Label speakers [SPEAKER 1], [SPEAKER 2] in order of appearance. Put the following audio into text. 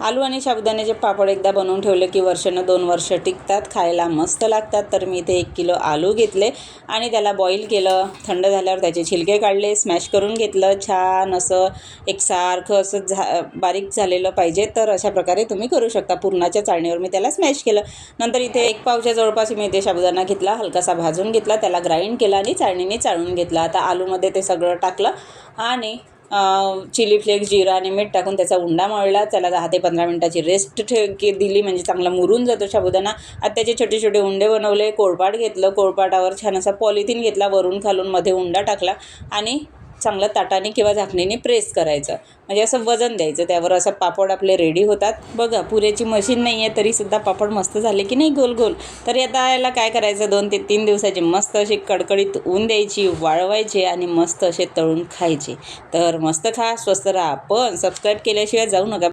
[SPEAKER 1] आलू आणि साबुदाण्याचे पापड एकदा बनवून ठेवले की वर्षानं 2 वर्ष टिकतात, खायला मस्त लागतात। तर मी इथे 1 किलो आलू घेतले आणि त्याला बॉईल केलं। थंड झाल्यावर त्याचे छिलके काढले, स्मॅश करून घेतलं। छान असं एकसारखं असं बारीक झालेलं पाहिजे, तर अशा प्रकारे तुम्ही करू शकता। पुरणाच्या चाळणीवर मी त्याला स्मॅश केलं। नंतर इथे 1 पावच्या जवळपास मी इथे साबुदाणा घेतला, हलकासा भाजून घेतला, त्याला ग्राइंड केला आणि चाळणीने चाळून घेतला। आता आलूमध्ये ते सगळं टाकलं आणि चिली फ्लेक्स, जिरा आणि मीठ टाकून त्याचा उंडा मळला। त्याला 10 ते 15 मिनिटाची रेस्ट दिली, म्हणजे चांगला मुरून जातो साबुदाणा। आता त्याचे छोटे छोटे उंडे बनवले। कोळपाट घेतलं, कोळपाटावर छान असा पॉलिथिन घेतला, वरून खालून मध्ये उंडा टाकला आणि चांगलं ताटाने किंवा झाकणीने प्रेस करायचं, म्हणजे असं वजन द्यायचं त्यावर। असं पापड आपले रेडी होतात बघा। पुऱ्याची मशीन नाही आहे तरीसुद्धा पापड मस्त झाले की नाही गोल गोल। तर आता याला काय करायचं, 2 ते 3 दिवसाची मस्त अशी कडकडीत ऊन द्यायची, वाळवायचे आणि मस्त असे तळून खायचे। तर मस्त खा, स्वस्त राहा, पण सबस्क्राईब केल्याशिवाय जाऊ नका।